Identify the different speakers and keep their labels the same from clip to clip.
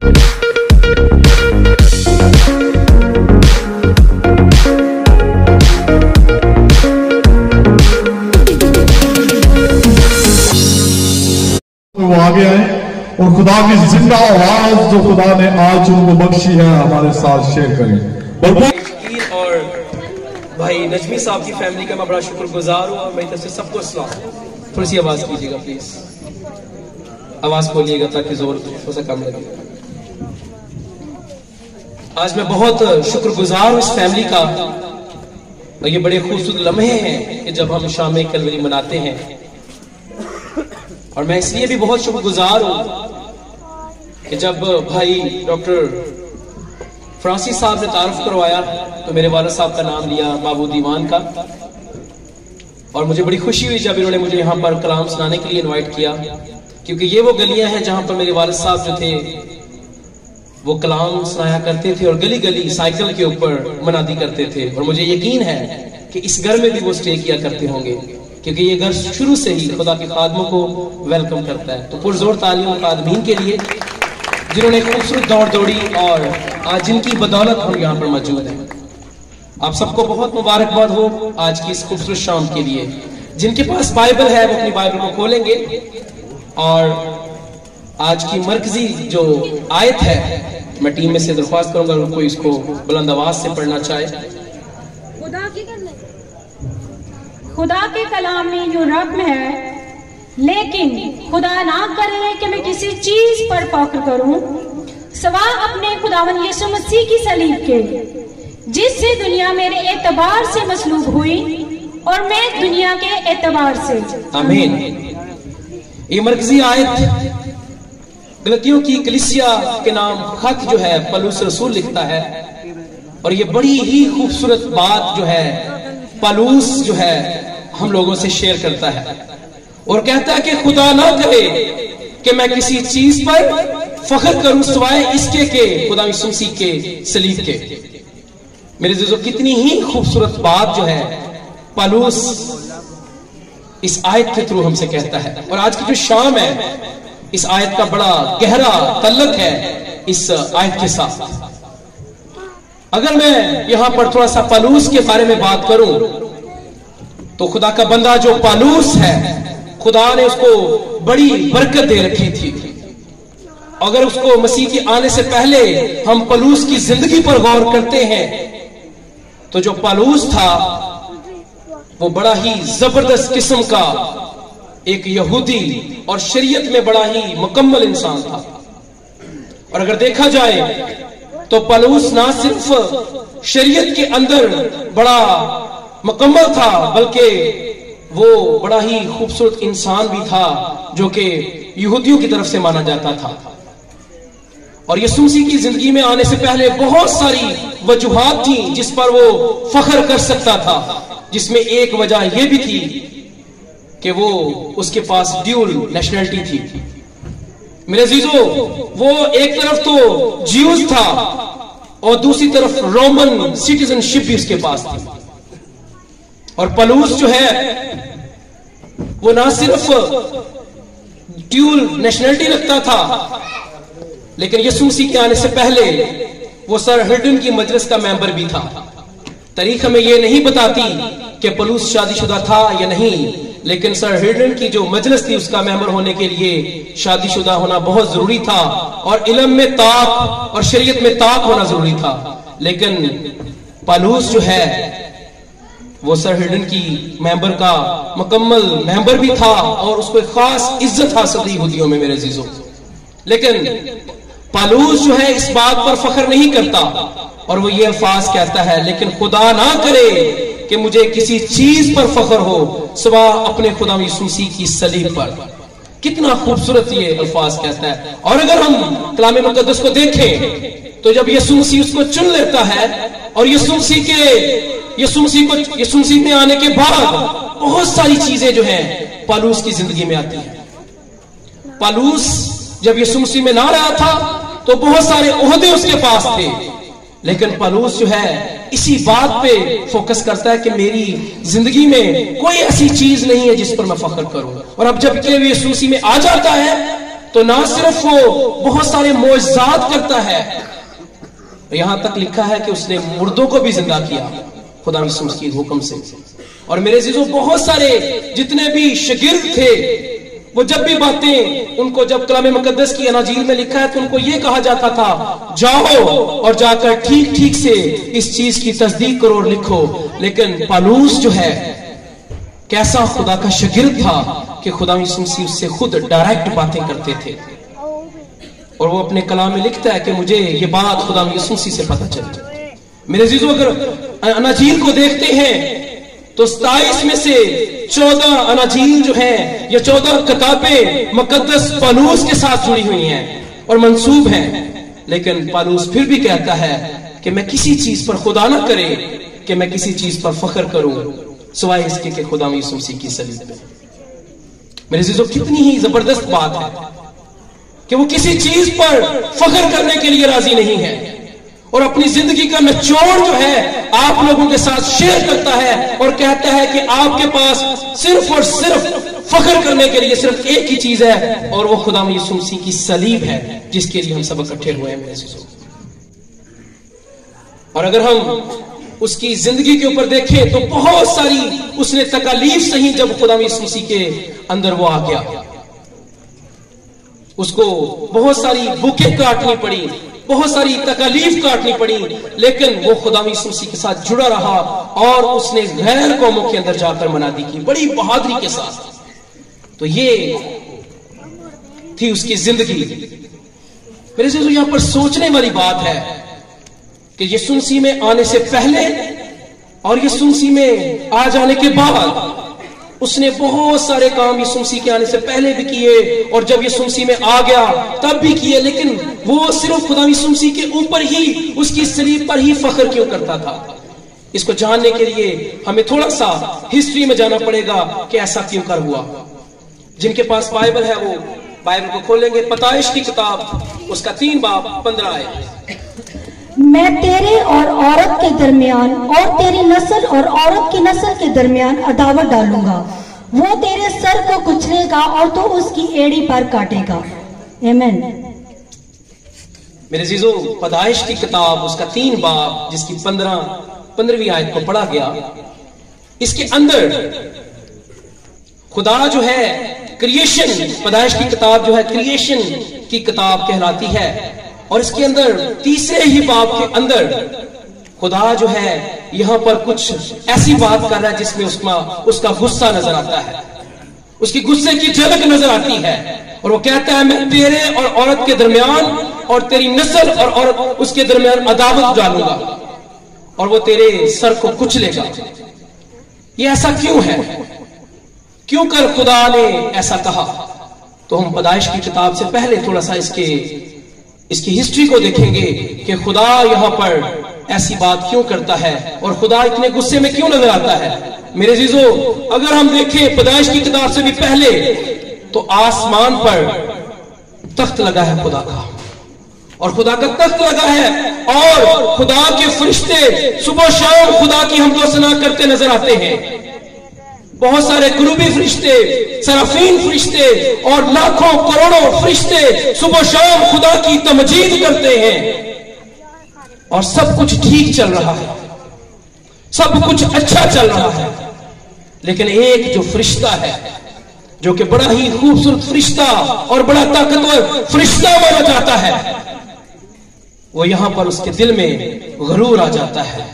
Speaker 1: वो आगे आए और खुदा की जिंदा आवाज जो खुदा ने आज उनको बख्शी है हमारे साथ शेयर करें।
Speaker 2: और भाई नजमी साहब की फैमिली का मैं बड़ा शुक्रगुजार हूँ। मेरी तरफ से सबको सलाम। थोड़ी सी आवाज कीजिएगा प्लीज, आवाज खोलिएगा ताकि जोर थोड़ा सा कम लगे। आज मैं बहुत शुक्रगुजार हूँ इस फैमिली का। और ये बड़े खूबसूरत लम्हे हैं कि जब हम शाम कलवरी मनाते हैं। और मैं इसलिए भी बहुत शुक्रगुजार हूं कि जब भाई डॉक्टर फ्रांसिस साहब ने तारुफ करवाया तो मेरे वालिद साहब का नाम लिया, बाबू दीवान का। और मुझे बड़ी खुशी हुई जब इन्होंने मुझे यहाँ पर कलाम सुनाने के लिए इनवाइट किया, क्योंकि ये वो गलियां हैं जहां पर मेरे वालिद साहब जो थे वो कलाम सुनाया करते थे और गली गली साइकिल के ऊपर मनादी करते थे। और मुझे यकीन है कि इस घर में भी वो स्टे किया करते होंगे, क्योंकि ये घर शुरू से ही खुदा के खादमों को वेलकम करता है। तो पुरजोर तालीम खादमीन के लिए जिन्होंने खूबसूरत दौड़ दौड़ी और आज जिनकी बदौलत हम यहाँ पर मौजूद हैं। आप सबको बहुत मुबारकबाद हो आज की इस खूबसूरत शाम के लिए। जिनके पास बाइबल है वो अपनी बाइबल को खोलेंगे और आज की मरकजी जो आयत है मैं टीम में से दरख्वास्त करूंगा अगर कोई इसको बुलंद आवाज से पढ़ना चाहे।
Speaker 3: खुदा के कलाम में जो रब्म है, लेकिन खुदा ना करे कि मैं किसी चीज पर फख्र करूं सवा अपने खुदावन यीशु मसीह की सलीब के, जिससे दुनिया मेरे एतबार से मसलूब हुई और मैं दुनिया के एतबार से। आमीन।
Speaker 2: ये मरकजी आयत गलतियों की कलीसिया के नाम खत जो है पलूस रसूल लिखता है। और ये बड़ी ही खूबसूरत बात जो है पलूस जो है हम लोगों से शेयर करता है और कहता है कि खुदा ना करे कि मैं किसी चीज पर फख्र करूं सिवाय इसके के खुदा यीशु मसीह के सलीब के। मेरे दोस्तों कितनी ही खूबसूरत बात जो है पलूस इस आयत के थ्रू हमसे कहता है। और आज की जो शाम है इस आयत का बड़ा गहरा तल्लक है इस आयत के साथ। अगर मैं यहां पर थोड़ा सा पलूस के बारे में बात करूं तो खुदा का बंदा जो पलूस है खुदा ने उसको बड़ी बरकत दे रखी थी। अगर उसको मसीह के आने से पहले हम पलूस की जिंदगी पर गौर करते हैं तो जो पलूस था वो बड़ा ही जबरदस्त किस्म का एक यहूदी और शरीयत में बड़ा ही मुकम्मल इंसान था। और अगर देखा जाए तो पलूस ना सिर्फ शरीयत के अंदर बड़ा मुकम्मल था बल्कि वो बड़ा ही खूबसूरत इंसान भी था जो कि यहूदियों की तरफ से माना जाता था। और यीशु मसीह की जिंदगी में आने से पहले बहुत सारी वजूहात थी जिस पर वो फख्र कर सकता था, जिसमें एक वजह यह भी थी कि वो उसके पास ड्यूल नेशनलिटी थी। मेरे अजीजों, वो एक तरफ तो ज्यूज था और दूसरी तरफ रोमन सिटीजनशिप भी उसके पास थी। और पलूस जो है वो ना सिर्फ ड्यूल नेशनलिटी रखता था लेकिन यीशु मसीह के आने से पहले वो सर हिल्टन की मजलिस का मेंबर भी था। तारीख हमें ये नहीं बताती कि पलूस शादीशुदा था या नहीं, लेकिन सर हिल्टन की जो मजलिस थी उसका मेंबर होने के लिए शादीशुदा होना बहुत जरूरी था और इल्म में ताक और शरीयत में ताक होना जरूरी था। लेकिन पलूस जो है वो सर हिल्टन की मेंबर का मुकम्मल मेंबर भी था और उसको एक खास इज्जत हासिल थी यहूदियों में। मेरे अजीजों, लेकिन पलूस जो है इस बात पर फख्र नहीं करता और वो ये अल्फाज कहता है, लेकिन खुदा ना करे कि मुझे किसी चीज पर फख्र हो सिवा अपने खुदा यीशु मसीह की सलीब पर। कितना खूबसूरत ये अल्फाज कहता है। और अगर हम कलाम मुकद्दस को देखें तो जब यीशु मसीह उसको चुन लेता है और यीशु मसीह में आने के बाद बहुत सारी चीजें जो हैं पलूस की जिंदगी में आती हैं। पलूस जब यीशु मसीह में ना रहा था तो बहुत सारे ओहदे उसके पास थे, लेकिन पलूस जो है इसी बात पे फोकस करता है कि मेरी जिंदगी में कोई ऐसी चीज नहीं है जिस पर मैं फख्र करूं। और अब जब यीशु मसीह में आ जाता है تو نہ صرف وہ بہت سارے معجزات کرتا ہے، یہاں تک لکھا ہے کہ اس نے مردوں کو بھی زندہ کیا خدا یسوع مسیح کے حکم سے۔ اور میرے عزیزوں، بہت سارے جتنے بھی شاگرد تھے، وہ جب بھی باتیں ان کو، جب کلام مقدس کی اناجیل میں لکھا ہے تو ان کو یہ کہا جاتا تھا جاؤ اور جا کر ٹھیک ٹھیک سے اس چیز کی تصدیق کرو اور لکھو۔ لیکن پالوس جو ہے کیسا خدا کا شاگرد تھا کہ خدا یسوع مسیح اس سے خود ڈائریکٹ باتیں کرتے تھے، اور وہ اپنے کلام میں لکھتا ہے کہ مجھے یہ بات خدا یسوع مسیح سے پتہ چلی۔ میرے عزیزوں، اگر اناجیل کو دیکھتے ہیں تو 27 میں سے 14 اناجیل جو ہیں، یا 14 کتابیں مقدس پالوس کے ساتھ جڑی ہوئی ہیں اور منسوب ہیں، لیکن پالوس پھر بھی کہتا ہے کہ میں کسی چیز پر، خدا نہ کرے کہ میں کسی چیز پر فخر کروں سوائے اس کے کہ خدا یسوع مسیح کی صلیب پہ۔ میرے عزیزوں، کتنی ہی زبردست بات ہے کہ وہ کسی چیز پر فخر کرنے کے لیے راضی نہیں ہے، اور اپنی زندگی کا نچوڑ جو ہے آپ لوگوں کے ساتھ شیئر کرتا ہے اور کہتا ہے کہ آپ کے پاس صرف اور صرف فخر کرنے کے لیے صرف ایک ہی چیز ہے، اور وہ خدا یسوع مسیح کی صلیب ہے جس کے لیے ہم سب اکٹھے ہوئے ہیں۔ میرے عزیزوں، اور اگر ہم اس کی زندگی کے اوپر دیکھیں تو بہت ساری اس نے تکالیف سہی جب خدا یسوع مسیح کے اندر وہ آ گیا، اس کو بہت ساری بھوکیں کاٹنی پڑی، بہت ساری تکالیف کاٹنی پڑی، لیکن وہ خدا یسوع مسیح کے ساتھ جڑا رہا اور اس نے غیر قوموں کے اندر جا کر منادی کی بڑی بہادری کے ساتھ۔ تو یہ تھی اس کی زندگی۔ میرے عزیزو، یہاں پر سوچنے والی بات ہے کہ یسوع مسیح میں آنے سے پہلے اور یسوع مسیح میں آ جانے کے بعد اس نے بہت سارے کام یسوع مسیح کے آنے سے پہلے بھی کیے، اور جب یسوع مسیح میں آ گیا تب بھی کیے، لیکن وہ صرف خدا یسوع مسیح کے اوپر ہی، اس کی صلیب پر ہی فخر کیوں کرتا تھا؟ اس کو جاننے کے لیے ہمیں تھوڑا سا ہسٹری میں جانا پڑے گا کہ ایسا کیوں کر ہوا۔ جن کے پاس بائبل ہے وہ بائبل کو کھولیں گے، پیدائش کی کتاب اس کا 3 باب 15 آیت۔
Speaker 3: میں تیرے اور عورت کے درمیان اور تیری نسل اور عورت کی نسل کے درمیان عداوت ڈالوں گا، وہ تیرے سر کو کچلے گا اور تو اس کی ایڑی پر کاٹے گا۔ آمین۔
Speaker 2: میرے عزیزو، پیدائش کی کتاب اس کا 3 باب جس کی 15ویں آیت کو پڑھا گیا، اس کے اندر خدا جو ہے کریشن، پیدائش کی کتاب جو ہے کریشن کی کتاب کہلاتی ہے، اور اس کے اندر 3 ہی باب کے اندر خدا جو ہے یہاں پر کچھ ایسی بات کر رہا ہے جس میں اس کا غصہ نظر آتا ہے، اس کی غصے کی جھلک نظر آتی ہے، اور وہ کہتا ہے میں تیرے اور عورت کے درمیان اور تیری نسل اور عورت اس کے درمیان عداوت ڈالوں گا اور وہ تیرے سر کو کچلے گا۔ یہ ایسا کیوں ہے؟ کیوں کر خدا نے ایسا کہا؟ تو ہم پیدائش کی کتاب سے پہلے تھوڑا سا اس کی ہسٹری کو دیکھیں گے کہ خدا یہاں پر ایسی بات کیوں کرتا ہے اور خدا اتنے غصے میں کیوں نظر آتا ہے۔ میرے عزیزو، اگر ہم دیکھیں پیدائش کی کتاب سے بھی پہلے تو آسمان پر تخت لگا ہے خدا کا، اور خدا کا تخت لگا ہے، اور خدا کے فرشتے صبح شام خدا کی حمد و ثنا کرتے نظر آتے ہیں۔ بہت سارے کروبی فرشتے، سرافین فرشتے اور لاکھوں کروڑوں فرشتے صبح شام خدا کی تمجید کرتے ہیں، اور سب کچھ ٹھیک چل رہا ہے، سب کچھ اچھا چل رہا ہے۔ لیکن ایک جو فرشتہ ہے، جو کہ بڑا ہی خوبصورت فرشتہ اور بڑا طاقتور فرشتہ مانا جاتا ہے، وہ یہاں پر اس کے دل میں غرور آ جاتا ہے،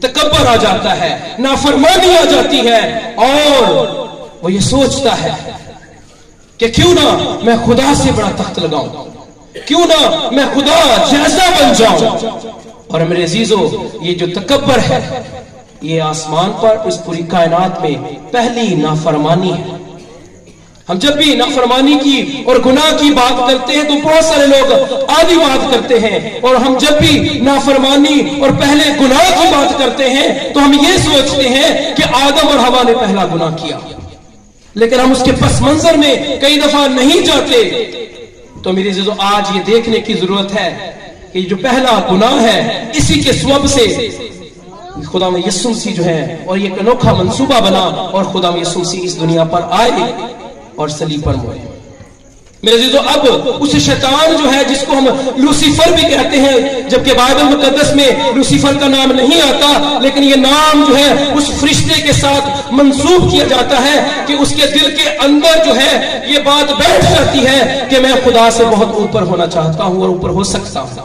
Speaker 2: تکبر آ جاتا ہے، نافرمانی آ جاتی ہے، اور وہ یہ سوچتا ہے کہ کیوں نہ میں خدا سے بڑا تخت لگاؤں، کیوں نہ میں خدا جیسا بن جاؤں۔ اور میرے عزیزو، یہ جو تکبر ہے یہ آسمان پر اس پوری کائنات میں پہلی نافرمانی ہے۔ ہم جب بھی نافرمانی کی اور گناہ کی بات کرتے ہیں تو بہت سارے لوگ آدھی بات کرتے ہیں، اور ہم جب بھی نافرمانی اور پہلے گناہ کی بات کرتے ہیں تو ہم یہ سوچتے ہیں کہ آدم اور حوا نے پہلا گناہ کیا، لیکن ہم اس کے پس منظر میں کئی دفعہ نہیں جاتے۔ تو میری عزیزو، آج یہ دیکھنے کی ضرورت ہے کہ جو پہلا گناہ ہے اسی کے سبب سے خدا میں یسوع مسیح جو ہے اور یہ انوکھا منصوبہ بنا، اور خدا میں یسوع مسیح اس دنیا پر آئے اور صلیب پر مرے۔ मेरे अजीजों, अब उस शैतान जो है जिसको हम लूसीफर भी कहते हैं, जबकि बाइबल मुकद्दस में लूसीफर का नाम नहीं आता, लेकिन ये नाम जो है उस फरिश्ते के साथ मंसूब किया जाता है कि उसके दिल के अंदर जो है ये बात बैठ जाती है कि मैं खुदा से बहुत ऊपर होना चाहता हूं और ऊपर हो सकता हूं,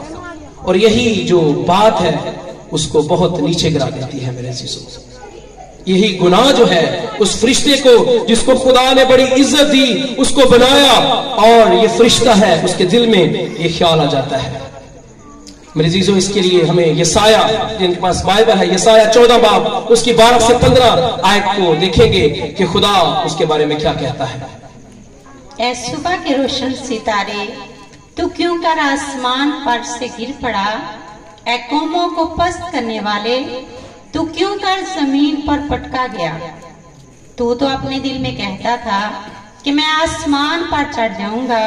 Speaker 2: और यही जो बात है उसको बहुत नीचे गिरा देती है मेरे अजीजों। यही गुनाह जो है उस फरिश्ते को जिसको खुदा ने बड़ी इज्जत दी उसको बनाया, और ये फरिश्ता है उसके दिल में ये ख्याल आ जाता है। मेरे अजीजों, इसके लिए हमें यसाया, जिनके पास बाइबल है, यसाया 14 बाब उसकी 12 से 15 आयत को देखेंगे कि खुदा उसके बारे में क्या कहता है।
Speaker 4: ऐ सुबह के रोशन सितारे, तू क्यों कर आसमान पर से गिर पड़ा? ऐ कौमों को पस्त करने वाले, तू क्यों कर जमीन पर पटका गया? तू तो अपने दिल में कहता था कि मैं आसमान पर चढ़ जाऊंगा,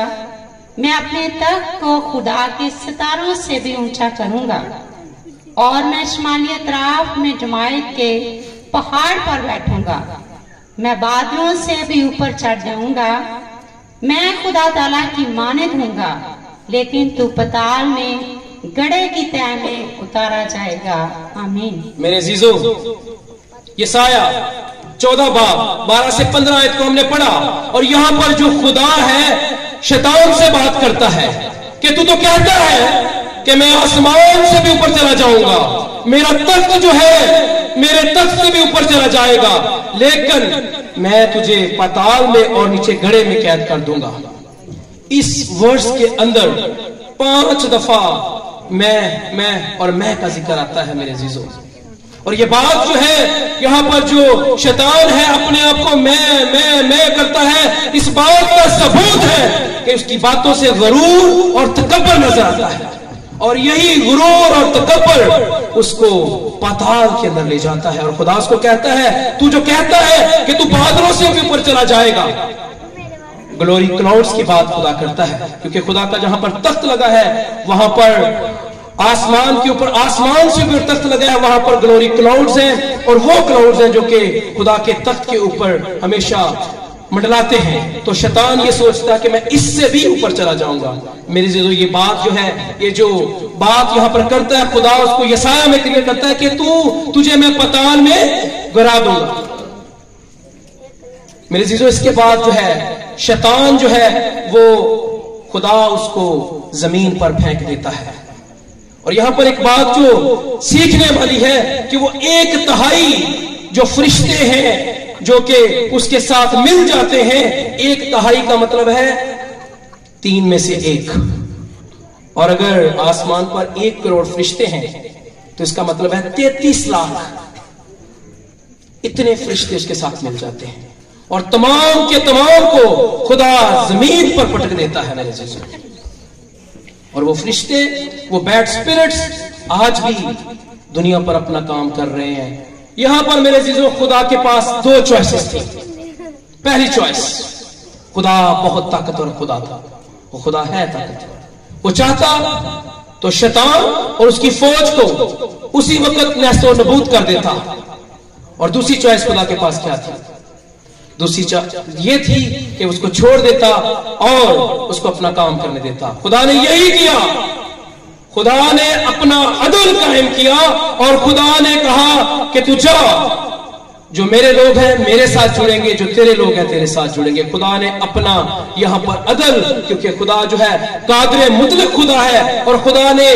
Speaker 4: मैं अपने तख्त को खुदा के सितारों से भी ऊंचा करूंगा, और मैं शुमाली अतराफ में जमायत के पहाड़ पर बैठूंगा, मैं बादलों से भी ऊपर चढ़ जाऊंगा, मैं खुदा ताला की मानद हूंगा, लेकिन तू पताल में गड़े की तह में उतारा जाएगा। आमीन। मेरे अजीजों, यसाया 14 बाब 12 से 15 आयत को हमने पढ़ा, और यहां पर जो खुदा है शैतान से बात करता है कि तू तो कहता है कि मैं आसमान से भी ऊपर चला जाऊंगा, मेरा तख्त जो है मेरे तख्त से भी ऊपर चला जाएगा, लेकिन मैं तुझे पाताल में और नीचे गड़े में कैद कर दूंगा। इस वर्ष के अंदर 5 दफा मैं और मैं का जिक्र आता है मेरे अजीजों, और ये बात जो है यहां पर जो शैतान है अपने आप को मैं करता है, इस बात का सबूत है कि उसकी बातों से गरूर और तकब्बर नजर आता है, और यही गुरूर और तकब्बर उसको पाताल के अंदर ले जाता है। और खुदा उसको कहता है, तू जो कहता है कि तू बादलों से भी ऊपर चला जाएगा, ग्लोरी क्लाउड्स की बात खुदा करता है, क्योंकि खुदा का जहां पर तख्त लगा है वहां पर आसमान के ऊपर, आसमान से भी तख्त लगा है, वहां पर ग्लोरी क्लाउड्स हैं, और वो क्लाउड्स हैं जो कि खुदा के तख्त के ऊपर हमेशा मंडलाते हैं। तो शैतान ये सोचता है कि मैं इससे भी ऊपर चला जाऊंगा। मेरी जो ये बात जो है, ये जो बात यहां पर करता है खुदा, उसको यसाया में क्लियर करता है कि तुझे मैं पाताल में गिरा दूंगा। मेरे जीजो, इसके बाद जो है शैतान जो है वो खुदा उसको जमीन पर फेंक देता है, और यहां पर एक बात जो सीखने वाली है कि वो 1/3 जो फरिश्ते हैं जो कि उसके साथ मिल जाते हैं, 1/3 का मतलब है 3 में से 1, और अगर आसमान पर 1 करोड़ फरिश्ते हैं तो इसका मतलब है 33 लाख इतने फरिश्ते इसके साथ मिल जाते हैं, और तमाम के तमाम को खुदा जमीन पर पटक देता है मेरे जीजो। और वो फरिश्ते, वो बैड स्पिरिट्स आज भी दुनिया पर अपना काम कर रहे हैं। यहां पर मेरे जीजो खुदा के पास 2 चॉइसेस थी। पहली चॉइस, खुदा बहुत ताकतवर खुदा था, वो खुदा है ताकतवर, वो चाहता तो शैतान और उसकी फौज को उसी वक्त नेस्तो नबूद कर देता। और दूसरी चॉइस खुदा के पास क्या थी? दूसरी ये थी कि उसको छोड़ देता और उसको अपना काम करने देता। खुदा ने यही किया, खुदा ने अपना अदल कायम किया, और खुदा ने कहा कि तू जा, जो मेरे लोग हैं मेरे साथ जुड़ेंगे, जो तेरे लोग हैं तेरे साथ जुड़ेंगे। खुदा ने अपना यहां पर अदल, क्योंकि खुदा जो है कादिर मुतलक खुदा है, और खुदा ने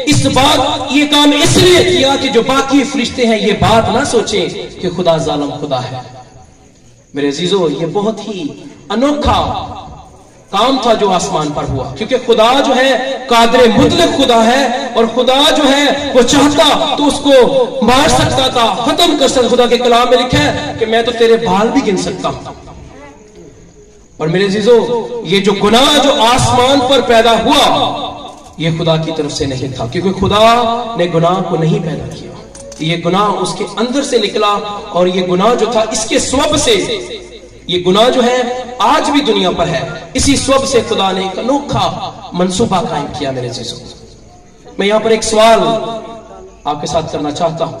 Speaker 4: इस बात ये काम इसलिए किया कि जो बाकी फरिश्ते हैं ये बात ना सोचें कि खुदा जालिम खुदा है। मेरे अजीजों, ये बहुत ही अनोखा काम था जो आसमान पर हुआ, क्योंकि खुदा जो है कादिर मुतलक खुदा है, और खुदा जो है वो चाहता तो उसको मार सकता था, खत्म कर सकता। खुदा के कलाम में लिखा है कि मैं तो तेरे बाल भी गिन सकता हूं। और मेरे अजीजों, ये जो गुनाह जो आसमान पर पैदा हुआ ये खुदा की तरफ से नहीं था, क्योंकि खुदा ने गुनाह को नहीं पैदा किया, ये गुनाह उसके अंदर से निकला। और ये गुनाह जो था इसके स्वभाव से, ये गुनाह जो है आज भी दुनिया पर है, इसी स्वभाव से खुदा ने एक अनोखा मंसूबा कायम किया। मेरे चीजों, मैं यहां पर एक सवाल आपके साथ करना चाहता हूं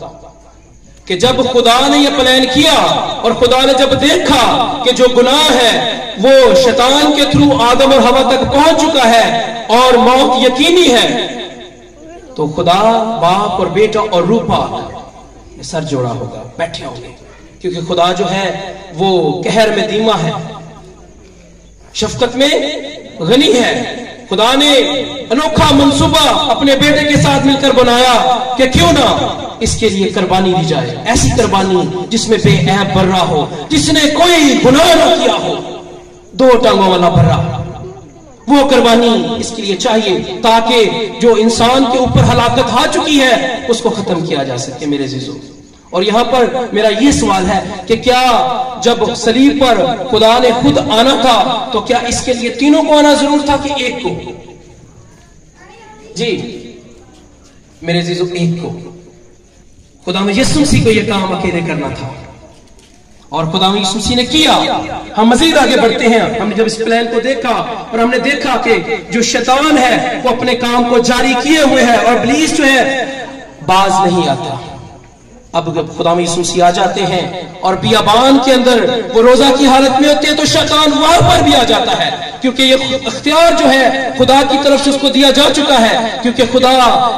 Speaker 4: کہ جب خدا نے یہ پلان کیا اور خدا نے جب دیکھا کہ جو گناہ ہے وہ شیطان کے تھرو آدم اور ہوا تک پہنچ چکا ہے اور موت یقینی ہے، تو خدا باپ اور بیٹا اور روح پاک سر جوڑا ہوگا، بیٹھے ہوں گے، کیونکہ خدا جو ہے وہ قہر میں دھیما ہے، شفقت میں غنی ہے۔ خدا نے انوکھا منصوبہ اپنے بیٹے کے ساتھ مل کر بنایا کہ کیوں نہ اس کے لیے قربانی دی جائے، ایسی قربانی جس میں بے عیب برا ہو، جس نے کوئی گناہ نہ کیا ہو، 2 ٹانگوں والا برا، وہ قربانی اس کے لیے چاہیے تاکہ جو انسان کے اوپر ہلاکت آ چکی ہے اس کو ختم کیا جا سکے میرے عزیزو۔ اور یہاں پر میرا یہ سوال ہے کہ کیا جب صلیب پر خدا نے خود آنا تھا تو کیا اس کے لیے تینوں کو آنا ضرور تھا کہ ایک کو؟ جی میرے عزیزو، ایک کو۔ خدا میں یسوع مسیح کو یہ کام اکیلے کرنا تھا اور خدا میں یسوع مسیح نے کیا۔ ہم مزید آگے بڑھتے ہیں، ہم نے جب اس پلان کو دیکھا اور ہم نے دیکھا کہ جو شیطان ہے وہ اپنے کام کو جاری کیے ہوئے ہے اور ابلیس جو ہے باز نہیں آتا۔ اب جب خدا میں یسوع مسیح آ جاتے ہیں اور بیابان کے اندر وہ روزہ کی حالت میں ہوتے ہیں تو شیطان وہاں پر بھی آ جاتا ہے، کیونکہ یہ اختیار جو ہے خدا کی طرف سے اس کو دیا جا چکا ہے، کیونکہ خدا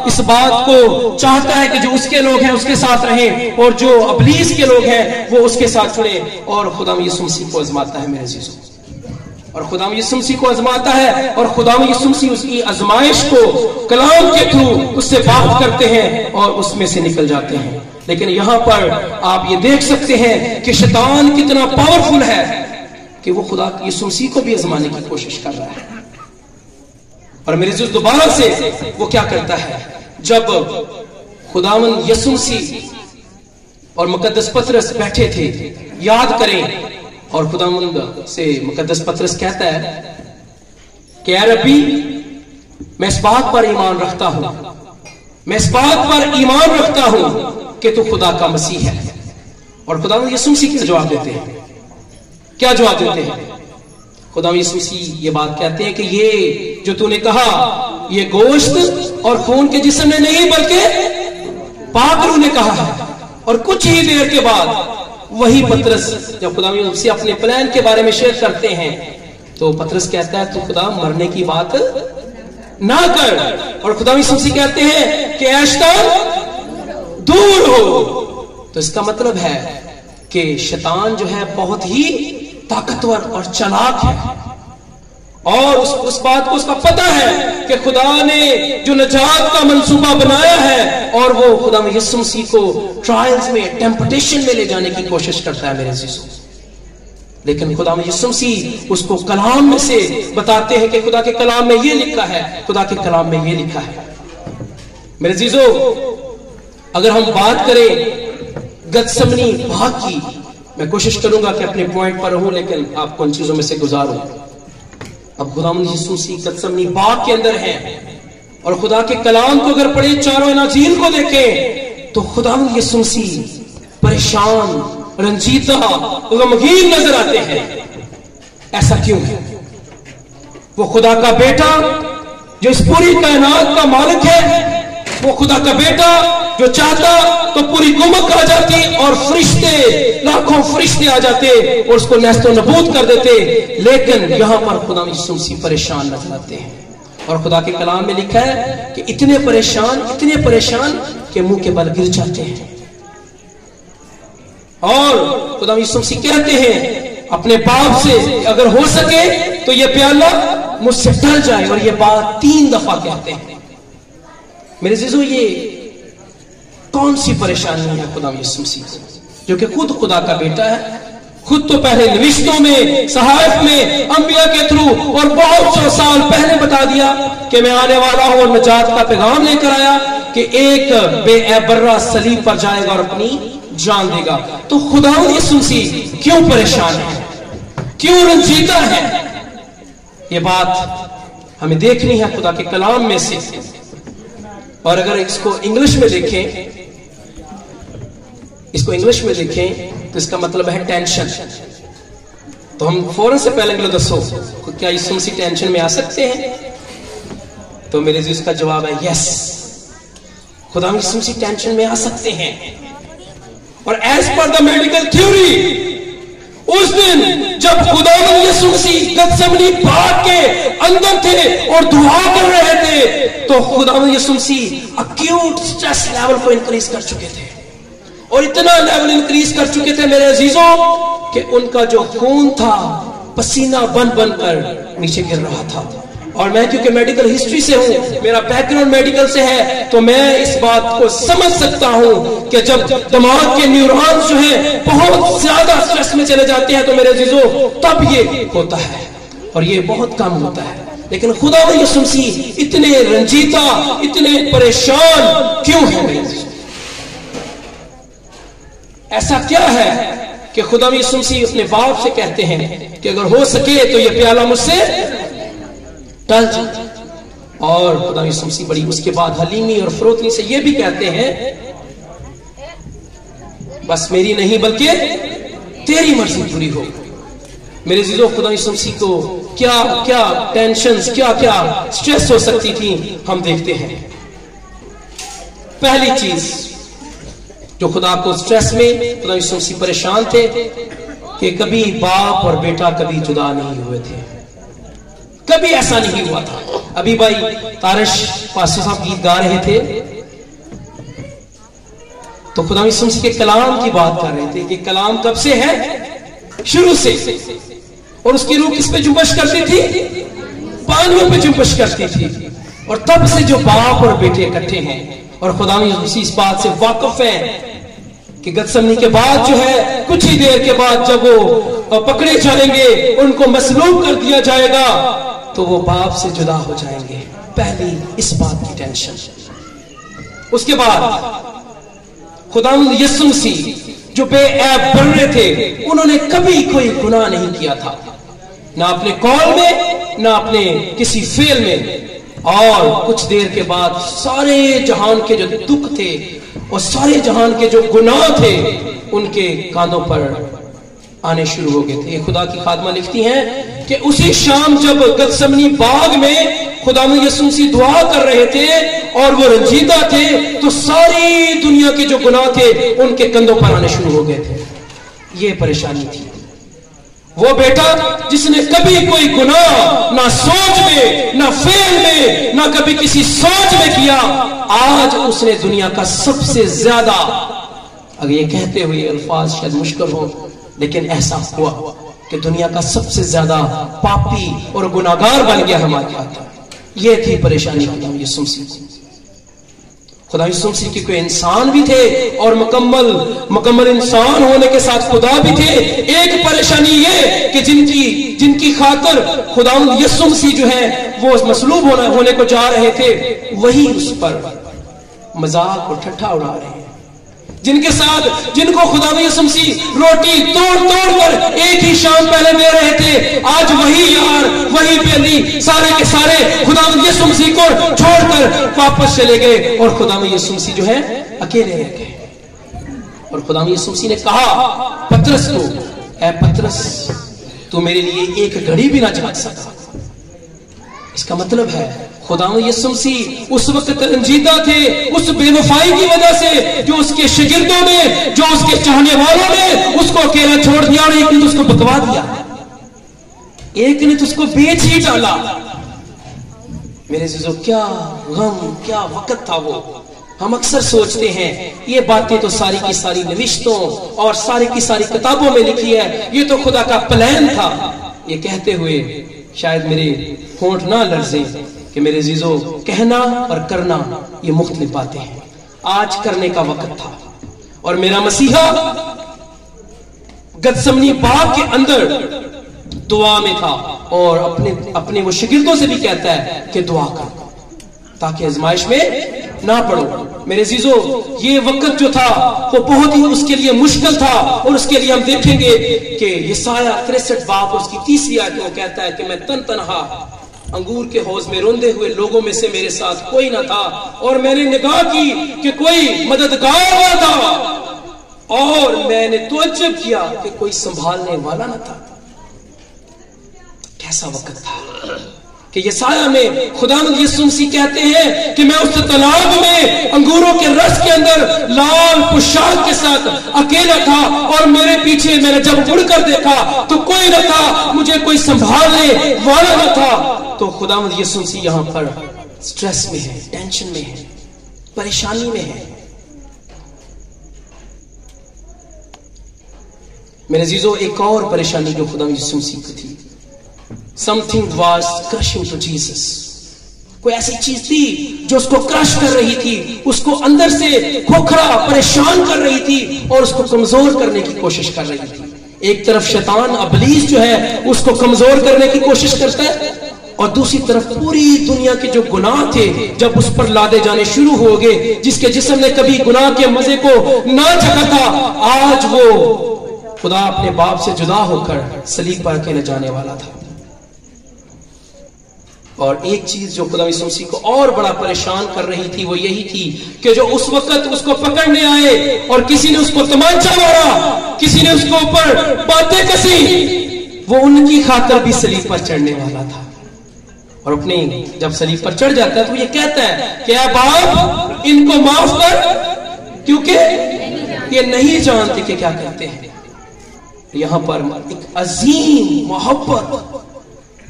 Speaker 4: اس بات کو چاہتا ہے کہ جو اس کے لوگ ہیں اس کے ساتھ رہیں اور جو ابلیس کے لوگ ہیں وہ اس کے ساتھ چھڑیں، اور خدا میں یسوع مسیح کو آزماتا ہے میرے عزیزوں، اور خدا میں یسوع مسیح کو آزماتا ہے، اور خدا میں یسوع مسیح اس کی آزمائش کو کلام کے تھرو اس سے بات کرتے ہیں اور اس میں سے نکل جاتے ہیں۔ لیکن یہاں پر آپ یہ دیکھ سکتے ہیں کہ شیطان کتنا پاورفل ہے کہ وہ خدا یسوع مسیح کو بھی آزمانے کی کوشش کر رہا ہے۔ اور میرے عزیز دوبارہ سے وہ کیا کرتا ہے، جب خداوند یسوع مسیح اور مقدس پطرس بیٹھے تھے، یاد کریں، اور خداوند سے مقدس پطرس کہتا ہے کہ اے ربی، میں اس بات پر ایمان رکھتا ہوں، میں اس بات پر ایمان رکھتا ہوں کہ تو خدا کا مسیح ہے۔ اور خدا یسوع مسیح کیا جواب دیتے ہیں؟ کیا جواب دیتے ہیں؟ خدا یسوع مسیح یہ بات کہتے ہیں کہ یہ جو تو نے کہا یہ گوشت اور خون کے جسم نے نہیں بلکہ پاک روح نے کہا ہے۔ اور کچھ ہی دیر کے بعد وہی پطرس جب خدا یسوع مسیح اپنے پلان کے بارے میں شیئر کرتے ہیں تو پطرس کہتا ہے تو خدا مرنے کی بات نہ کر، اور خدا یسوع مسیح کہتے ہیں کہ اے شیطان دور ہو۔ تو اس کا مطلب ہے کہ شیطان جو ہے بہت ہی طاقتور اور چلاک ہے، اور اس بات کو اس کا پتہ ہے کہ خدا نے جو نجات کا منصوبہ بنایا ہے اور وہ خدا میں یسوع مسیح کو ٹرائلز میں ٹیمپٹیشن میں لے جانے کی کوشش کرتا ہے میرے عزیزوں۔ لیکن خدا میں یسوع مسیح اس کو کلام میں سے بتاتے ہیں کہ خدا کے کلام میں یہ لکھا ہے، خدا کے کلام میں یہ لکھا ہے۔ میرے عزیزوں، اگر ہم بات کریں گتسمنی باغ کی، میں کوشش کروں گا کہ اپنے پوائنٹ پر رہوں لیکن آپ کو ان چیزوں میں سے گزاروں۔ اب خداوند یسوع مسیح گتسمنی باغ کے اندر ہیں اور خدا کے کلام کو اگر پڑھیں، چاروں اناجیل کو دیکھیں تو خداوند یسوع مسیح پریشان، رنجیدہ، غمگین نظر آتے ہیں۔ ایسا کیوں ہے؟ وہ خدا کا بیٹا جو اس پوری کائنات کا مالک ہے، وہ خدا کا بیٹا جو چاہتا تو پوری گمک آ جاتی اور فرشتے، لاکھوں فرشتے آ جاتے اور اس کو نیست و نبود کر دیتے، لیکن یہاں پر خدا یسوع مسیح پریشان نظر آتے ہیں۔ اور خدا کے کلام میں لکھا ہے کہ اتنے پریشان کہ منہ کے بل گر جاتے ہیں۔ اور خدا یسوع مسیح کہتے ہیں اپنے باپ سے اگر ہو سکے تو یہ پیالہ مجھ سے ٹل جائے، اور یہ بات 3 دفعہ کہتے ہیں۔ میرے عزیزو، یہ کون سی پریشانی ہے خدا یسوع مسیح کو، جو کہ خود خدا کا بیٹا ہے، خود تو پہلے نوشتوں میں، صحائف میں، انبیاء کے تھرو اور بہت سو سال پہلے بتا دیا کہ میں آنے والا ہوں اور نجات کا پیغام لے کر آیا کہ ایک بے عیب برہ صلیب پر جائے گا اور اپنی جان دے گا۔ تو خدا یسوع مسیح کیوں پریشان ہے، کیوں رنجیدہ ہے؟ یہ بات ہمیں دیکھنی ہے خدا کے کلام میں سے۔ اور اگر اس کو انگلش میں دیکھیں تو اس کا مطلب ہے ٹینشن۔ تو ہم فوراں سے پہلے انگلش دسو کیا یسوع مسیح ٹینشن میں آ سکتے ہیں؟ تو میرے عزیز کا جواب ہے یس، خدا یسوع مسیح ٹینشن میں آ سکتے ہیں۔ और as per the medical theory उस दिन जब खुदावंद यीशु मसीह गत्सेमनी बाग के अंदर थे और दुआ कर रहे थे, तो खुदावंद यीशु मसीह अक्यूट स्ट्रेस लेवल को इंक्रीज कर चुके थे, और इतना लेवल इंक्रीज कर चुके थे मेरे अजीजों कि उनका जो खून था पसीना बन बन कर नीचे गिर रहा था। और मैं क्योंकि मेडिकल हिस्ट्री से हूं, मेरा बैकग्राउंड मेडिकल से है, तो मैं इस बात को समझ सकता हूं कि जब दिमाग के न्यूरॉन्स जो हैं बहुत ज्यादा स्ट्रेस में चले जाते हैं तो मेरे अजीजों तब ये होता है, और ये बहुत कम होता है। लेकिन खुदावंद यीशु मसीह इतने रंजीता, इतने परेशान क्यों है मेरे अजीजों? ऐसा क्या है कि खुदावंद यीशु मसीह अपने बाप से कहते हैं कि अगर हो सके तो ये प्याला मुझसे टल जाए, और खुदावंद यीशु मसीह बड़ी उसके बाद हलीमी और फरोतनी से ये भी कहते हैं बस मेरी नहीं बल्कि तेरी मर्जी पूरी हो। मेरे अजीजों, खुदावंद यीशु मसीह को क्या क्या टेंशन्स, क्या क्या स्ट्रेस हो सकती थी हम देखते हैं। पहली चीज जो खुदा को स्ट्रेस में खुदावंद यीशु मसीह परेशान थे कि कभी बाप और बेटा कभी जुदा नहीं हुए थे, कभी ऐसा नहीं हुआ था। अभी भाई तारश पास्टर साहब गीत गा रहे थे तो खुदावंद यीशु मसीह के कलाम की बात कर रहे थे कि कलाम कब से है? शुरू से, और उसकी रूह किस पे जुम्बश करती थी? पानियों पे जुम्बश करती थी। और तब से जो बाप और बेटे इकट्ठे हैं, और खुदावंद यीशु मसीह इस बात से वाकिफ है कि गत्सेमनी के बाद जो है कुछ ही देर के बाद जब वो पकड़े जाएंगे, उनको मसलूब कर दिया जाएगा, तो वो बाप से जुदा हो जाएंगे। पहली इस बात की टेंशन। उसके बाद खुदावंद यीशु मसीह जो बेऐब बन रहे थे, उन्होंने कभी कोई गुनाह नहीं किया था, ना अपने कौल में ना अपने किसी फेल में। और कुछ देर के बाद सारे जहान के जो दुख थे और सारे जहान के जो गुनाह थे उनके कांधों पर आने शुरू हो गए थे। खुदा की खादमा लिखती हैं कि उसी शाम जब गत्सेमनी बाग में खुदावंद यीशु मसीह दुआ कर रहे थे और वो रंजीदा थे, तो सारी दुनिया के जो गुनाह थे उनके कंधों पर आने शुरू हो गए थे। ये परेशानी थी। वो बेटा जिसने कभी कोई गुनाह ना सोच में ना फेल में ना कभी किसी सोच में किया, आज उसने दुनिया का सबसे ज्यादा, अगर ये कहते हुए अल्फाज शायद मुश्किल हो, लेकिन ऐसा हुआ कि दुनिया का सबसे ज्यादा पापी और गुनाहगार बन गया हमारे हाथ। ये थी परेशानी खुदावंद यीशु मसीह। खुदावंद यीशु मसीह के कोई इंसान भी थे और मुकम्मल इंसान होने के साथ खुदा भी थे। एक परेशानी ये कि जिनकी खातिर खुदावंद यीशु मसीह जो है वो मसलूब होने को जा रहे थे, वही उस पर मजाक और ठट्ठा उड़ा रहे हैं। जिनको खुदावंद यीशु मसीह रोटी तोड़ कर एक ही शाम पहले दे रहे थे, आज वही यार, वही बेली, सारे के सारे खुदावंद यीशु मसीह को छोड़कर वापस चले गए और खुदावंद यीशु मसीह जो है अकेले रह गए। और खुदावंद यीशु मसीह ने कहा पतरस को, ऐ पतरस, तू मेरे लिए एक घड़ी भी ना जाग सका। इसका मतलब है खुदावंद यीशु मसीह उस वक्त रंजीदा थे उस बेवफाई की वजह से, जो उसके शागिर्दों ने, जो उसके चाहने वालों ने उसको अकेला छोड़ दिया, और एक ने तो उसको बकवा दिया, एक ने तो उसको बेच ही डाला। मेरे अज़ीज़ों, क्या गम, क्या वक्त था वो। हम अक्सर सोचते हैं ये बातें तो सारी की सारी नविश्तों और सारी की सारी किताबों में लिखी है, ये तो खुदा का प्लान था। ये कहते हुए शायद मेरे होंठ ना लर्जे कि मेरे अज़ीज़ों, कहना और करना ये मुख्तलिफ बातें हैं। आज करने का वक्त था, और मेरा मसीहा गत्सेमनी बाग के अंदर दुआ में था, और अपने वो शागिर्दों से भी कहता है कि दुआ करो ताकि आजमाइश में ना पड़ो। मेरे अज़ीज़ों, ये वक्त जो था वो बहुत ही उसके लिए मुश्किल था, और उसके लिए हम देखेंगे कि यशायाह 63 बाब उसकी 30वीं आयत में कहता है कि मैं तन्हा अंगूर के हौज में रोंदे हुए लोगों में से मेरे साथ कोई ना था, और मैंने निगाह की कि कोई मददगार ना था, और मैंने तवज्जुह किया कि कोई संभालने वाला ना था। कैसा वक्त था कि यशायाह में खुदावंद यीशु मसीह कहते हैं कि मैं उस तालाब में अंगूर انگوروں کے رس کے اندر لال پوشاک کے ساتھ اکیلا تھا اور میرے پیچھے میں نے جب مڑ کر دیکھا تو کوئی نہ تھا, مجھے کوئی سنبھالنے والا نہ تھا. تو خداوند یسوع مسیح یہاں پر سٹریس میں ہے, ٹینشن میں ہے, پریشانی میں ہے. میرے عزیزو, ایک اور پریشانی جو خداوند یسوع مسیح کو تھی, something was crushing to Jesus. کوئی ایسی چیز تھی جو اس کو کرش کر رہی تھی, اس کو اندر سے کھوکھرا پریشان کر رہی تھی اور اس کو کمزور کرنے کی کوشش کر رہی تھی. ایک طرف شیطان ابلیس جو ہے اس کو کمزور کرنے کی کوشش کرتا ہے, اور دوسری طرف پوری دنیا کے جو گناہ تھے جب اس پر لادے جانے شروع ہو گئے, جس کے جسم نے کبھی گناہ کے مزے کو نہ چکھا تھا, آج وہ خدا اپنے باپ سے جدا ہو کر صلیب پر اکیلے جانے والا تھا. اور ایک چیز جو خدا یسوع مسیح کو اور بڑا پریشان کر رہی تھی وہ یہی تھی کہ جو اس وقت اس کو پکڑنے آئے اور کسی نے اس کو تمانچہ مارا, کسی نے اس کو اوپر باتیں کسی, وہ ان کی خاطر بھی صلیب پر چڑھنے والا تھا. اور اپنی جب صلیب پر چڑھ جاتا ہے تو یہ کہتا ہے کہ اے باپ ان کو معاف کر, کیونکہ یہ نہیں جانتے کہ کیا کرتے ہیں. یہاں پر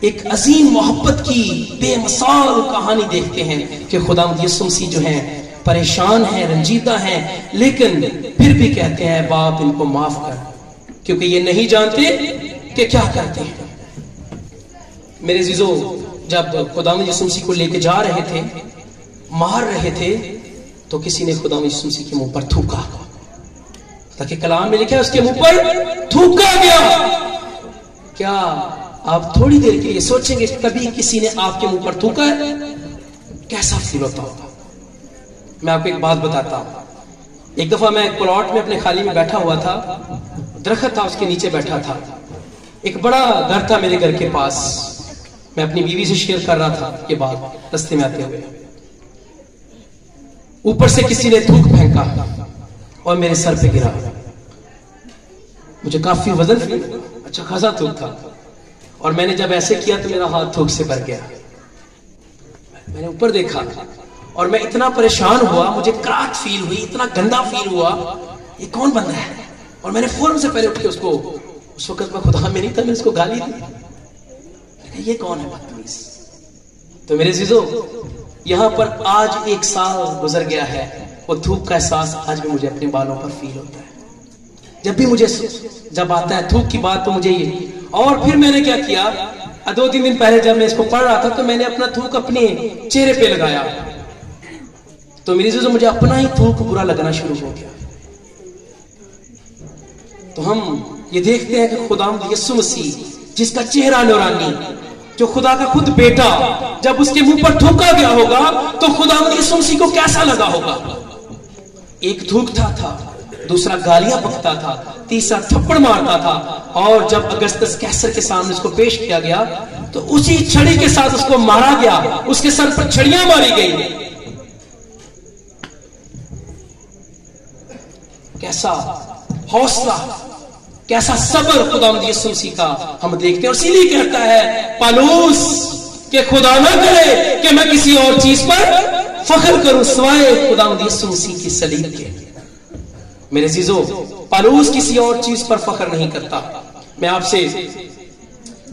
Speaker 4: ایک عظیم محبت کی بے مثال کہانی دیکھتے ہیں کہ خداوند یسوع مسیح جو ہیں پریشان ہیں, رنجیدہ ہیں, لیکن پھر بھی کہتے ہیں باپ ان کو معاف کر, کیونکہ یہ نہیں جانتے کہ کیا کرتے ہیں. میرے عزیزو, جب خداوند یسوع مسیح کو لے کے جا رہے تھے, مار رہے تھے, تو کسی نے خداوند یسوع مسیح کے منہ پر تھوکا, تاکہ کلام میں لکھا ہے اس کے منہ پر تھوکا گیا. کیا آپ تھوڑی دیر کے لیے سوچیں گے کبھی کسی نے آپ کے منہ پر تھوکا ہے کیسا فیل ہوتا ہوگا؟ میں آپ کو ایک بات بتاتا ہوں. ایک دفعہ میں پلاٹ میں اپنے خالی میں بیٹھا ہوا تھا, درخت تھا, اس کے نیچے بیٹھا تھا. ایک بڑا گھر تھا میرے گھر کے پاس, میں اپنی بیوی سے شیئر کر رہا تھا یہ بات رستے میں آتے ہوئے. اوپر سے کسی نے تھوک پھینکا اور میرے سر پہ گرا. مجھے کافی وزن فیل ہوا, اچھا خاصا تھوک تھا, اور میں نے جب ایسے کیا تو میرا ہاتھ تھوک سے بھر گیا. میں نے اوپر دیکھا اور میں اتنا پریشان ہوا, مجھے کراہٹ فیل ہوئی, اتنا گندا فیل ہوا, یہ کون بندہ ہے. اور میں نے فوراً سے پہلے اٹھ کے اس کو, اس وقت میں خدا میں نہیں تھا, میں اس کو گالی دی, یہ کون ہے بدتمیز. تو میرے عزیزو, یہاں پر آج 1 سال گزر گیا ہے, وہ تھوک کا احساس آج بھی مجھے اپنے بالوں پر فیل ہوتا ہے. جب بھی مجھے جب آتا ہے تھوک کی بات تو مجھے یہ. اور پھر میں نے کیا کیا, 2-3 دن پہلے جب میں اس کو پڑھ رہا تھا تو میں نے اپنا تھوک اپنے چہرے پہ لگایا, تو میری عزیزو مجھے اپنا ہی تھوک برا لگنا شروع ہو گیا. تو ہم یہ دیکھتے ہیں کہ خداوند یسوع مسیح جس کا چہرہ نورانی, جو خدا کا خود بیٹا, جب اس کے منہ پر تھوکا گیا ہوگا تو خداوند یسوع مسیح کو کیسا لگا ہوگا. ایک تھوکتا تھا, دوسرا گالیاں بکتا تھا, تیسرا تھپڑ مارتا تھا, اور جب اگستس کیسر کے سامنے اس کو پیش کیا گیا تو اسی چھڑی کے ساتھ اس کو مارا گیا, اس کے سر پر چھڑیاں ماری گئی. کیسا حوصلہ, کیسا صبر خداوند یسوع مسیح کا ہم دیکھتے ہیں. اور اسی لیے کہتا ہے پالوس کہ خدا نہ کرے کہ میں کسی اور چیز پر فخر کروں سوائے خداوند یسوع مسیح کی صلیب کے. میرے عزیزو, پالوس کسی اور چیز پر فخر نہیں کرتا. میں آپ سے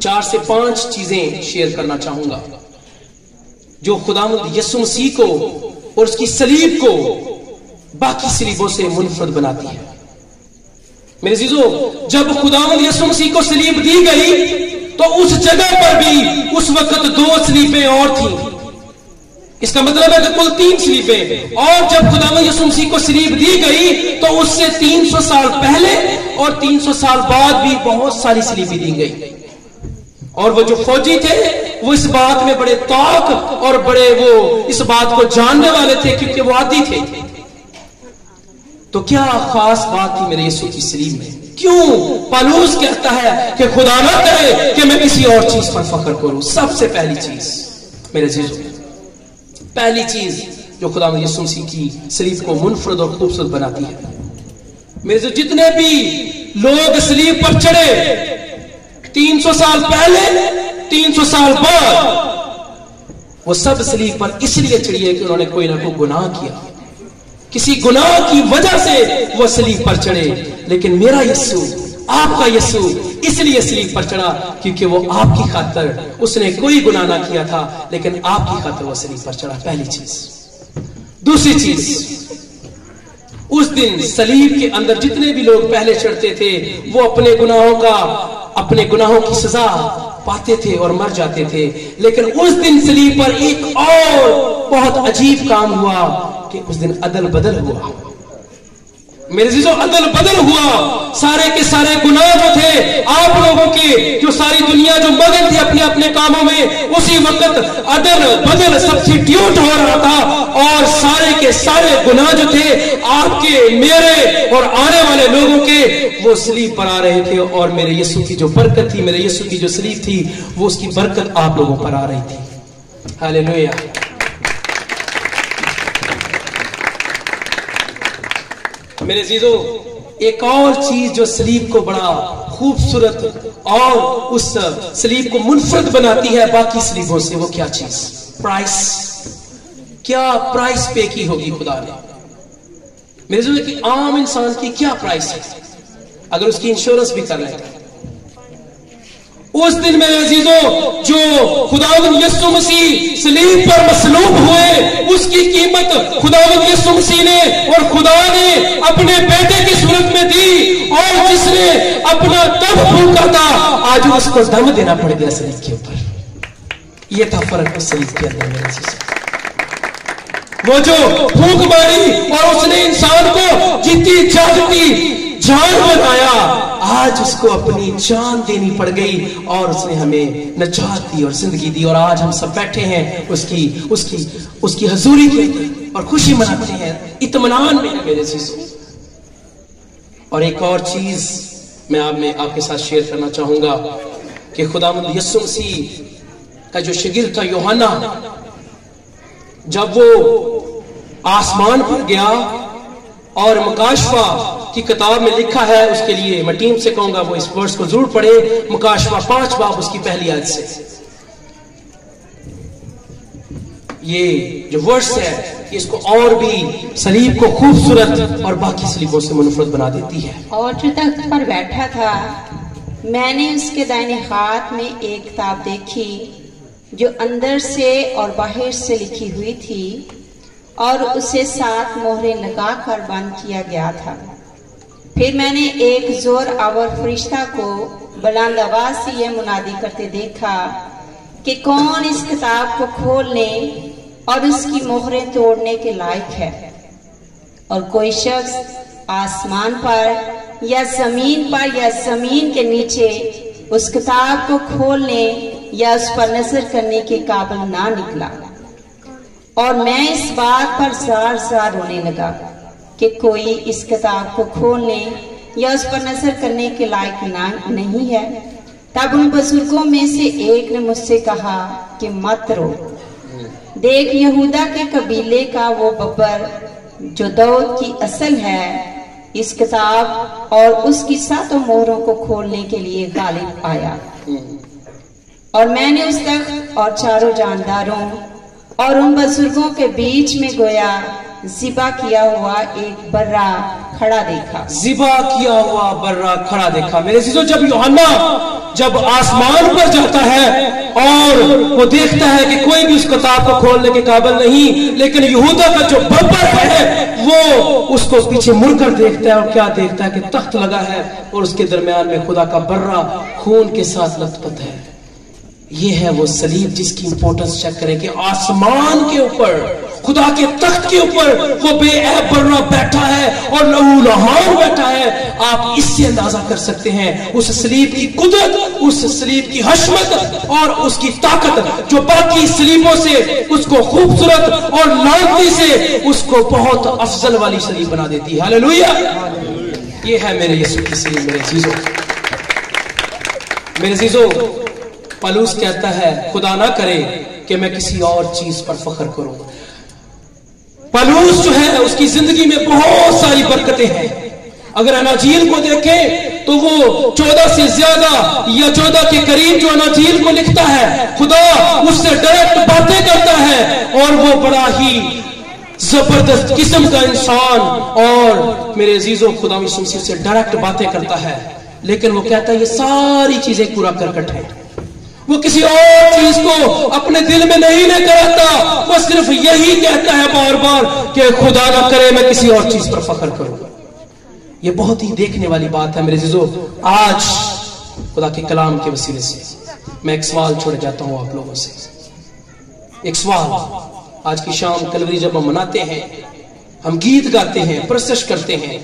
Speaker 4: 4 سے 5 چیزیں شیئر کرنا چاہوں گا جو خداوند یسوع مسیح کو اور اس کی صلیب کو باقی صلیبوں سے منفرد بناتی ہے. میرے عزیزو, جب خداوند یسوع مسیح کو صلیب دی گئی تو اس جگہ پر بھی اس وقت 2 صلیبیں اور تھیں. اس کا مطلب ہے کہ کل 3 صلیبیں. اور جب خداوند یسوع مسیح کو صلیب دی گئی تو اس سے 300 سال پہلے اور 300 سال بعد بھی بہت ساری صلیبیں دی گئی. اور وہ جو فوجی تھے وہ اس بات میں بڑے طاق اور بڑے وہ اس بات کو جاننے والے تھے کیونکہ وہ عادی تھے. تو کیا خاص بات تھی میرے یسوع کی صلیب میں؟ کیوں پالوس کہتا ہے کہ خدا نہ کرے کہ میں کسی اور چیز پر فخر کروں. سب سے پہلی چیز میرے عزیزو, پہلی چیز جو خداوند یسوع مسیح کی صلیب کو منفرد اور خوبصورت بناتی ہے, میرے جو جتنے بھی لوگ صلیب پر چڑھے 300 سال پہلے 300 سال بعد, وہ سب صلیب پر اس لیے چڑھے کہ انہوں نے کوئی نہ کوئی گناہ کیا. किसी गुनाह की वजह से वो सलीब पर चढ़े, लेकिन मेरा यीशु, आपका यीशु इसलिए सलीब पर चढ़ा क्योंकि वो आपकी खातिर, उसने कोई गुनाह ना किया था लेकिन आपकी खातिर वो सलीब पर चढ़ा। पहली चीज। दूसरी चीज, उस दिन सलीब के अंदर जितने भी लोग पहले चढ़ते थे वो अपने गुनाहों की सजा पाते थे और मर जाते थे, लेकिन उस दिन सलीब पर एक और बहुत अजीब काम हुआ कि उस दिन अदल बदल हुआ। मेरे अजीजों, अदल बदल हुआ। सारे के सारे गुनाह जो थे आप लोगों के, जो सारी दुनिया जो मगन थी अपने अपने कामों में, उसी वक्त अदल बदल सब्स्टिट्यूट हो रहा था और सारे के सारे गुनाह जो थे आपके, मेरे और आने वाले लोगों के, वो सलीब पर आ रहे थे। और मेरे यीशु की जो बरकत थी, मेरे यीशु की जो सलीब थी, वो उसकी बरकत आप लोगों पर आ रही थी। हालेलुया। मेरे अजीजों, एक और चीज जो सलीब को बड़ा खूबसूरत और उस सलीब को मुनफरद बनाती है बाकी सलीबों से, वो क्या चीज? प्राइस। क्या प्राइस पे की होगी खुदा ने? मेरे अजीजों, कि आम इंसान की क्या प्राइस है अगर उसकी इंश्योरेंस भी कर लेते? उस दिन मेरे अजीजों, जो खुदावंद यीशु मसीह सलीब पर मसलूब हुए, उसकी कीमत खुदावंद यीशु मसीह ने और खुदा ने अपने बेटे की सूरत में दी, और जिसने अपना दम फूंका था आज उसको दम देना पड़ गया सलीब के ऊपर। यह था फर्क उस सलीब के अंदर मेरे अजीजों। वो जो फूंक मारी और उसने इंसान को जीती जागती जान बनाया, आज उसको अपनी जान देनी पड़ गई और उसने हमें नजात दी और जिंदगी दी। और आज हम सब बैठे हैं उसकी हजूरी के और खुशी मनाते हैं, इत्मीनान में है मेरे चीजों। और एक और चीज मैं आपके साथ शेयर करना चाहूंगा कि खुदावंद यीशु मसीह का जो शागिर्द था यूहन्ना, जब वो आसमान पर गया और मुकाशवा की किताब में लिखा है, उसके लिए मैं टीम से कहूंगा वो इस वर्स को जरूर पढ़े, मुकाशवा 5 बाब उसकी पहली आयत से। ये जो वर्स है इसको और भी सलीब को खूबसूरत और बाकी सलीबों से मुनफरद बना देती है।
Speaker 5: और जो तख्त पर बैठा था, मैंने उसके दाहिने हाथ में एक किताब देखी जो अंदर से और बाहर से लिखी हुई थी, और उसे 7 मोहरें लगाकर बंद किया गया था। फिर मैंने एक जोर आवर फरिश्ता को बुलंद आवाज से यह मुनादी करते देखा कि कौन इस किताब को खोलने और उसकी मोहरें तोड़ने के लायक है। और कोई शख्स आसमान पर या जमीन के नीचे उस किताब को खोलने या उस पर नजर करने के काबिल ना निकला। और मैं इस बात पर जार रोने लगा कि कोई इस किताब को खोलने या उस पर नजर करने के लायक नहीं है। तब उन बुजुर्गों में से एक ने मुझसे कहा कि मत रो, देख यहूदा के कबीले का वो बब्बर जो दाऊद की असल है, इस किताब और उसकी 7 मोहरों को खोलने के लिए गालिब आया। और मैंने उस तख्त और चारों जानदारों और उन बुजुर्गों के बीच में गोया ज़िबा किया हुआ एक बर्रा खड़ा देखा। ज़िबा किया हुआ बर्रा खड़ा देखा। मेरे अज़ीज़ों, जब यूहन्ना जब आसमान पर जाता है और वो देखता है कि कोई भी उस किताब को खोलने के काबिल नहीं, लेकिन यहूदा का जो बब्बर है वो उसको पीछे मुड़कर देखता है और क्या देखता है कि तख्त लगा है और उसके दरमियान में खुदा का बर्रा खून के साथ लथपथ है। ये है वो सलीब जिसकी इंपॉर्टेंस चेक करें कि आसमान के ऊपर, खुदा के तख्त के ऊपर वो बेऐब बर्रा बैठा है और लहू लहान बैठा है। आप इससे अंदाजा कर सकते हैं उस सलीब की कुदरत, उस सलीब की हशमत और उसकी ताकत जो बाकी सलीबों से उसको खूबसूरत और लानती से उसको बहुत अफजल वाली सलीब बना देती है। हालेलुया। ये है मेरे यीशु की सलीब। मेरे अजीजों, पलूस कहता है खुदा ना करे कि मैं किसी और चीज पर फख्र करूं। पलूस जो है उसकी जिंदगी में बहुत सारी बरकतें हैं। अगर अनाजील को देखें तो वो 14 से ज्यादा या 14 के करीब जो अनाजील को लिखता है, खुदा उससे डायरेक्ट बातें करता है और वो बड़ा ही
Speaker 4: जबरदस्त किस्म का इंसान और मेरे अजीजों खुदा यीशु मसीह से डायरेक्ट बातें करता है, लेकिन वो कहता है ये सारी चीजें पूरा करकट है। वो किसी और चीज को अपने दिल में नहीं लेकर आता, वो सिर्फ यही कहता है बार बार कि खुदा ना करे मैं किसी और चीज पर फख्र करूं। ये बहुत ही देखने वाली बात है मेरे अजीजों। आज खुदा के कलाम के वसीले से मैं एक सवाल छोड़ जाता हूं आप लोगों से। एक सवाल, आज की शाम कलवरी जब हम मनाते हैं, हम गीत गाते हैं, प्रस्तुत करते हैं,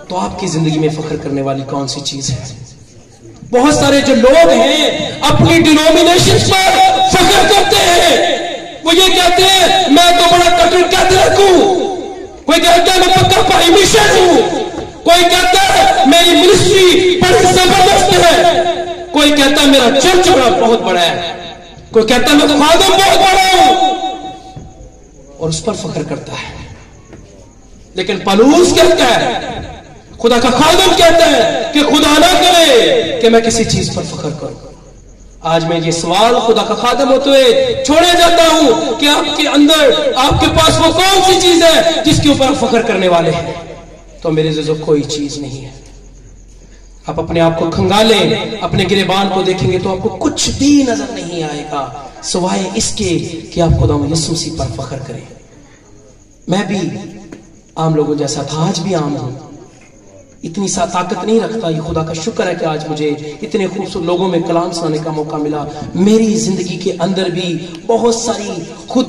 Speaker 4: तो आपकी जिंदगी में फख्र करने वाली कौन सी चीज है? बहुत सारे जो लोग हैं अपनी डिनोमिनेशन पर फख्र करते हैं। वो ये कहते हैं मैं तो बड़ा कट्टर कैथोलिक हूं, कोई कहता है मैं पक्का भाई मिशन हूं, कोई कहता है मेरी मिनिस्ट्री बड़ी जबरदस्त है, कोई कहता है मेरा चर्च बहुत बड़ा है, कोई कहता है मैं खादिम बहुत बड़ा हूं और उस पर फख्र करता है। लेकिन पौलुस कहता है, खुदा का खादिम कहता है कि खुदा ना करे कि मैं किसी चीज पर फख्र करूं। आज मैं ये सवाल खुदा का खादिम होते हुए छोड़े जाता हूं कि आपके अंदर, आपके पास वो कौन सी चीज है जिसके ऊपर आप फख्र करने वाले हैं? तो मेरे अज़ीज़ों कोई चीज नहीं है। आप अपने आप को खंगालें, अपने गिरेबान को देखेंगे तो आपको कुछ भी नजर नहीं आएगा सिवाय इसके कि आप खुदा यीशु मसीह पर फख्र करें। मैं भी आम लोगों जैसा था, आज भी आम हूं, इतनी सा ताकत नहीं रखता। ये खुदा का शुक्र है कि आज मुझे इतने खूबसूरत लोगों में कलाम सुनाने का मौका मिला। मेरी जिंदगी के अंदर भी बहुत सारी खुद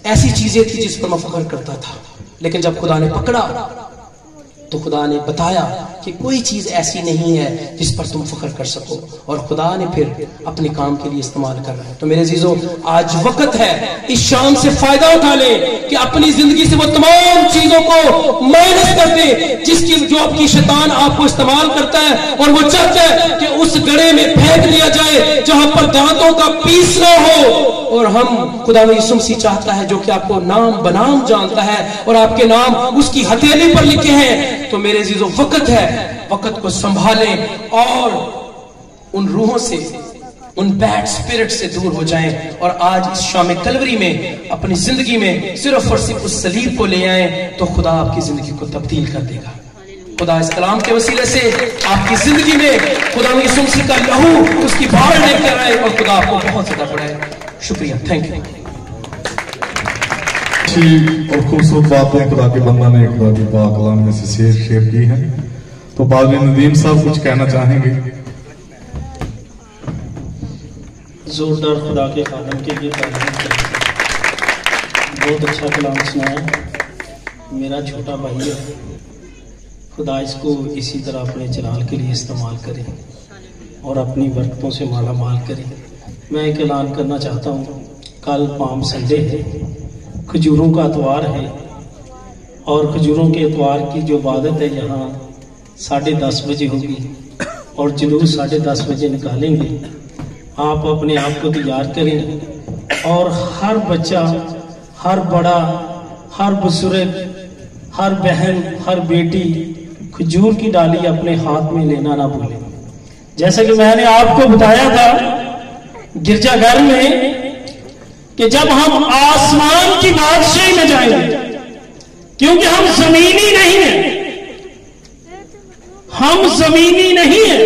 Speaker 4: ऐसी चीजें थी जिस पर मैं फख्र करता था, लेकिन जब खुदा ने पकड़ा तो खुदा ने बताया कि कोई चीज ऐसी नहीं है जिस पर तुम फख्र कर सको, और खुदा ने फिर अपने काम के लिए इस्तेमाल कर रहा है। तो मेरे अजीजों, आज वक्त है इस शाम से फायदा उठा ले कि अपनी जिंदगी से वो तमाम चीजों को माइनस कर दे जिसकी जो आपकी शैतान आपको इस्तेमाल करता है, और वो चाहता है कि उस गड्ढे में फेंक दिया जाए जहां पर दांतों का पीस ना हो। और हम खुदा यीशु मसीह चाहता है जो कि आपको नाम बनाम जानता है और आपके नाम उसकी हथेली पर लिखे हैं। तो मेरे अजीजों, वक्त है, वक्त को संभालें और उन रूहों से, उन बैड स्पिरिट से दूर हो जाएं, और आज इस शाम कलवरी में अपनी जिंदगी में सिर्फ और सिर्फ उस सलीब को ले आएं, तो खुदा आपकी जिंदगी को तब्दील कर देगा। खुदा इस कलाम के वसीले से आपकी जिंदगी में खुदा यीशु मसीह का लहू उसकी बाढ़ लेकर आए और खुदा आपको बहुत ज्यादा बढ़ाए। शुक्रिया, थैंक यू।
Speaker 1: अच्छी और खूबसूरत बातें खुदा के बंदा ने खुदा की पाक कलाम में से शेयर की हैं। तो पादरी नदीम साहब कुछ कहना चाहेंगे?
Speaker 6: जोरदार खुदा के खादम के लिए बहुत अच्छा कलाम सुनाया। मेरा छोटा भाई है, खुदा इसको इसी तरह अपने जलाल के लिए इस्तेमाल करे और अपनी बरकतों से माला माल करे। मैं एक ऐलान करना चाहता हूँ, कल पाम संडे है, खजूरों का इतवार है, और खजूरों के इतवार की जो इबादत है यहाँ 10:30 बजे होगी और जुलूस 10:30 बजे निकालेंगे। आप अपने आप को तैयार करें और हर बच्चा, हर बड़ा, हर बुजुर्ग, हर बहन, हर बेटी खजूर की डाली अपने हाथ में लेना ना भूले। जैसा कि मैंने आपको बताया था गिरजाघर में कि जब हम आसमान की बादशाही में जाएंगे, क्योंकि हम जमीनी नहीं हैं, हम जमीनी नहीं हैं,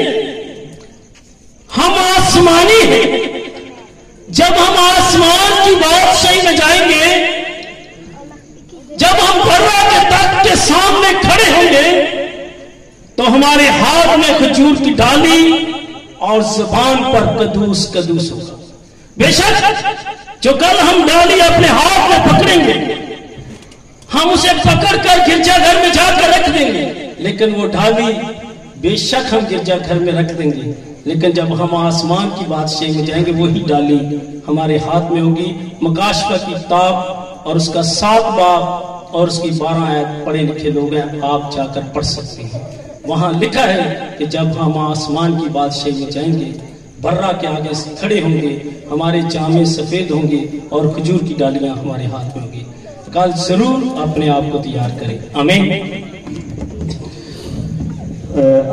Speaker 6: हम आसमानी हैं। जब हम आसमान की बादशाही में जाएंगे, जब हम बर्रा के तख्त के सामने खड़े होंगे, तो हमारे हाथ में खजूर की डाली और जुबान पर कदूस कदूस होगा। बेशक जो कल हम डाली अपने हाथ में पकड़ेंगे, हम उसे पकड़कर गिरजाघर में जाकर रख देंगे, लेकिन वो डाली बेशक हम गिरजाघर में रख देंगे, लेकिन जब हम आसमान की बादशाही में जाएंगे वही डाली हमारे हाथ में होगी। मकाशफा की किताब और उसका 7 बाब और उसकी 12 आयत पढ़े लिखे लोग हैं, आप जाकर पढ़ सकते हैं। वहां लिखा है कि जब हम आसमान की बादशाही में जाएंगे, बर्रा के आगे खड़े होंगे, हमारे जामे सफेद होंगे और खजूर की डालियां हमारे हाथ में होंगी। कल जरूर अपने आप को तैयार करें। आमीन।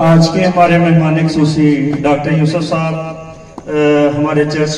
Speaker 7: आज के हमारे मेहमान खुसूसी डॉक्टर यूसुफ साहब हमारे चर्च